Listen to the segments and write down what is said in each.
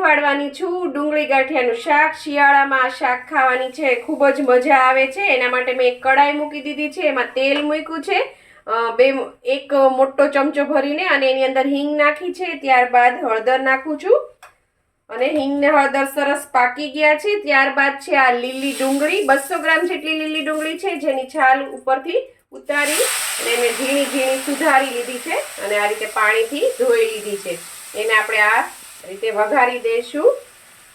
શીખવાડવાની છું ડુંગળી ગાંઠિયાનું શાક। શિયાળામાં આ શાક ખાવાની છે ખૂબ જ મજા આવે છે। એના માટે મેં એક કડાઈ મૂકી દીધી છે, એમાં તેલ મૂક્યું છે, એક મોટો ચમચો ભરીને, અને એની અંદર હિંગ નાખી છે। ત્યારબાદ હળદર નાખું છું અને હિંગ ને હળદર સરસ પાકી ગયા છે। ત્યારબાદ છે આ લીલી ડુંગળી, 200 ગ્રામ જેટલી લીલી ડુંગળી છે, જેની છાલ ઉપરથી ઉતારી અને મેં ઝીણી ઝીણી સુધારી લીધી છે અને આ રીતે પાણીથી ધોઈ લીધી છે। એને આપણે આ રીતે વઘારી દઈશું।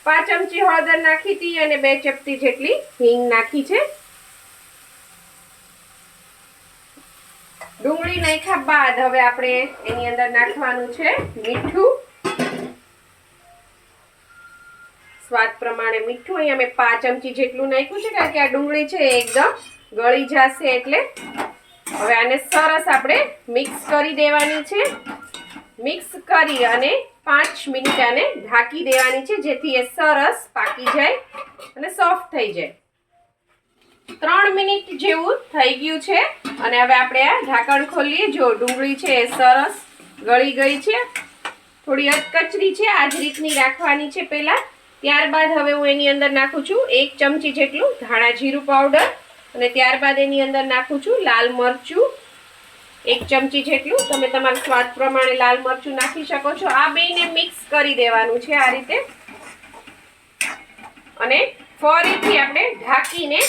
5 ચમચી હળદર નાખી હતી અને 2 ચપટી જેટલી હિંગ નાખી છે। ડુંગળી નાખ્યા બાદ હવે આપણે એની અંદર નાખવાનું છે મીઠું, સ્વાદ પ્રમાણે મીઠું। અહીંયા મેં 5 ચમચી જેટલું નાખ્યું છે, કારણ કે આ ડુંગળી છે એકદમ ગળી જશે એટલે। હવે આને સરસ આપણે મિક્સ કરી દેવાની છે। મિક્સ કરી અને 5 મિનિટ આને ઢાંકી દેવાની છે, જેથી એ સરસ પાકી જાય અને સોફ્ટ થઈ જાય। 3 મિનિટ જેવું થઈ ગયું છે અને હવે આપણે આ ઢાંકણ ખોલીએ। જો ડુંગળી છે એ સરસ ગળી ગઈ છે, થોડી અધકચરી છે, આ જ રીતની રાખવાની છે પહેલા। ત્યારબાદ હવે હું એની અંદર નાખું છું 1 ચમચી જેટલું ધાણા જીરું પાવડર અને ત્યારબાદ એની અંદર નાખું છું લાલ મરચું 1 ચમચી જેટલું। તમે તમારા સ્વાદ પ્રમાણે લાલ મરચું નાખી શકો છો। આ બેને મિક્સ કરી દેવાનું છે આ રીતે અને ફરીથી આપણે ઢાંકીને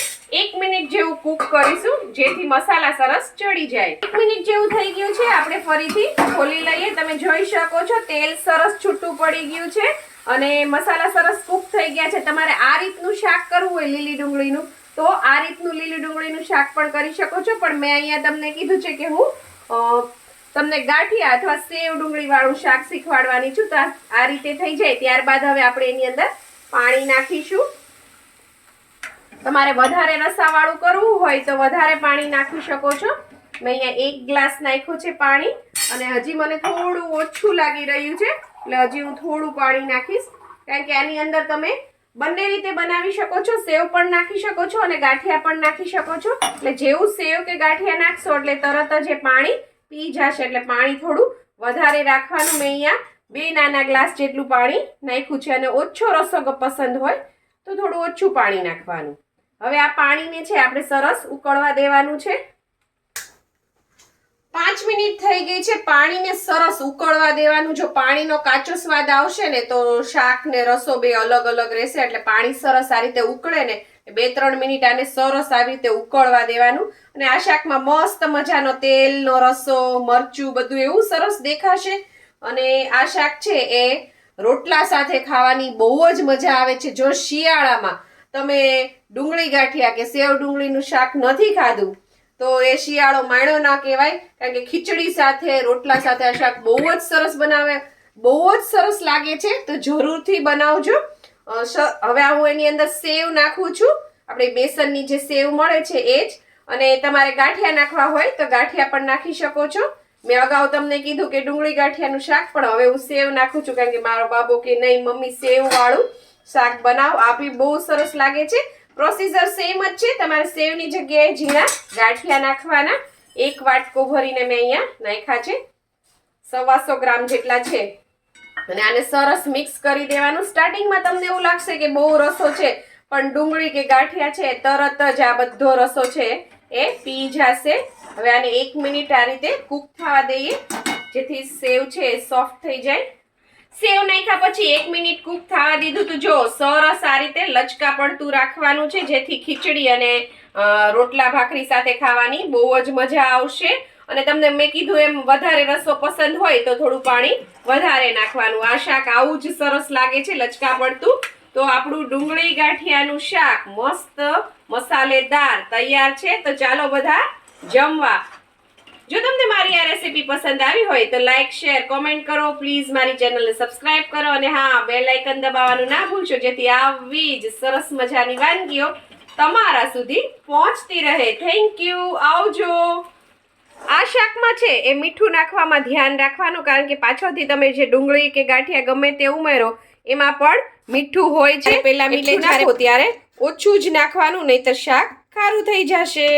1 મિનિટ જેવું કૂક કરીશું, જેથી મસાલા સરસ ચડી જાય। 1 મિનિટ જેવું થઈ ગયું છે, આપણે ફરીથી ખોલી લઈએ। તમે જોઈ શકો છો તેલ સરસ છૂટું પડી ગયું છે અને મસાલા સરસ કૂક થઈ ગયા છે। તમારે આ રીતનું શાક કરવું હોય લીલી ડુંગળીનું તો આ રીતનું લીલી ડુંગળીનું શાક પણ કરી શકો છો, પણ મેં અહીંયા તમને કીધું છે કે હું તમને ગાંઠિયા અથવા સેવ ડુંગળી વાળું શાક શીખવાડવાની છું। તો આ રીતે થઈ જાય ત્યારબાદ હવે આપણે એની અંદર પાણી નાખીશું। તમારે વધારે રસાવાળું કરવું હોય તો વધારે પાણી નાખી શકો છો। મેં અહીંયા 1 ગ્લાસ નાખ્યું છે પાણી અને હજી મને થોડું ઓછું લાગી રહ્યું છે, એટલે હજી હું થોડું પાણી નાખીશ, કારણ કે આની અંદર તમે બંને રીતે બનાવી શકો છો। સેવ પણ નાખી શકો છો અને ગાંઠિયા પણ નાખી શકો છો। એટલે જેવું સેવ કે ગાંઠિયા નાખશો એટલે તરત જ એ પાણી પી જશે, એટલે પાણી થોડું વધારે રાખવાનું। મેં અહીંયા 2 નાના ગ્લાસ જેટલું પાણી નાખ્યું છે અને ઓછો રસો પસંદ હોય તો થોડું ઓછું પાણી નાખવાનું। હવે આ પાણીને છે આપણે સરસ ઉકળવા દેવાનું છે। 5 મિનિટ થઈ ગઈ છે, પાણીને સરસ ઉકળવા દેવાનું। જો પાણીનો કાચો સ્વાદ આવશે ને તો શાક ને રસો બે અલગ અલગ રહેશે, એટલે પાણી સરસ આ રીતે ઉકળે ને 2-3 મિનિટ આને સરસ આવી રીતે ઉકળવા દેવાનું અને આ શાકમાં મસ્ત મજાનો તેલનો રસો, મરચું બધું એવું સરસ દેખાશે અને આ શાક છે એ રોટલા સાથે ખાવાની બહુ જ મજા આવે છે। જો શિયાળામાં તમે ડુંગળી ગાંઠિયા કે સેવ ડુંગળીનું શાક નથી ખાધું તો એ શિયાળો માણ્યો ના કહેવાય, કારણ કે ખીચડી સાથે રોટલા સાથે આ શાક બહુ જ સરસ બહુ જ સરસ લાગે છે। તો જરૂરથી બનાવજો। હવે હું એની અંદર સેવ નાખું છું, આપણે બેસનની જે સેવ મળે છે એ જ, અને તમારે ગાંઠિયા નાખવા હોય તો ગાંઠિયા પણ નાખી શકો છો। મેં અગાઉ તમને કીધું કે ડુંગળી ગાંઠિયાનું શાક, પણ હવે હું સેવ નાખું છું, કારણ કે મારો બાબો કે નહીં મમ્મી સેવ વાળું શાક બનાવ, આ બી બહુ સરસ લાગે છે। પ્રોસીજર સેમ જ છે, તમારે સેવની જગ્યાએ ઝીણા ગાંઠિયા નાખવાના। 1 વાટકો ભરીને મેં અહીંયા નાખ્યા છે, 125 ગ્રામ જેટલા છે અને આને સરસ મિક્સ કરી દેવાનું। સ્ટાર્ટિંગમાં તમને એવું લાગશે કે બહુ રસો છે, પણ ડુંગળી કે ગાંઠિયા છે તરત જ આ બધો રસો છે એ પી જશે। હવે આને 1 મિનિટ આ રીતે કૂક થવા દઈએ, જેથી સેવ છે એ સોફ્ટ થઈ જાય। સેવ નાખ્યા પછી 1 મિનિટ કૂક થવા દીધું તો જો સરસ આ રીતે લચકા પડતું રાખવાનું છે, જેથી ખીચડી અને રોટલા ભાખરી સાથે ખાવાની બહુ જ મજા આવશે। અને તમને મેં કીધું એમ વધારે રસો પસંદ હોય તો થોડું પાણી વધારે નાખવાનું। આ શાક આવું જ સરસ લાગે છે લચકા પડતું। તો આપણું ડુંગળી ગાંઠિયાનું શાક મસ્ત મસાલેદાર તૈયાર છે। તો ચાલો બધા જમવા। જો તમને મારી આ રેસીપી પસંદ આવી હોય તો લાઈક, શેર, કોમેન્ટ કરો પ્લીઝ। મારી ચેનલને સબસ્ક્રાઇબ કરો અને હા, બેલ આઇકન દબાવવાનું ના ભૂલશો, જેથી આવી જ સરસ મજાની વાનગીઓ તમારા સુધી પહોંચતી રહે। થેન્ક યુ, આવજો। આ શાકમાં છે એ મીઠું નાખવામાં ધ્યાન રાખવાનું, કારણ કે પાછળથી તમે જે ડુંગળી કે ગાંઠિયા ગમે તે ઉમેરો એમાં પણ મીઠું હોય છે। પેલા મીઠું નાખો ત્યારે ઓછું જ નાખવાનું, નહીતર શાક ખારું થઈ જશે।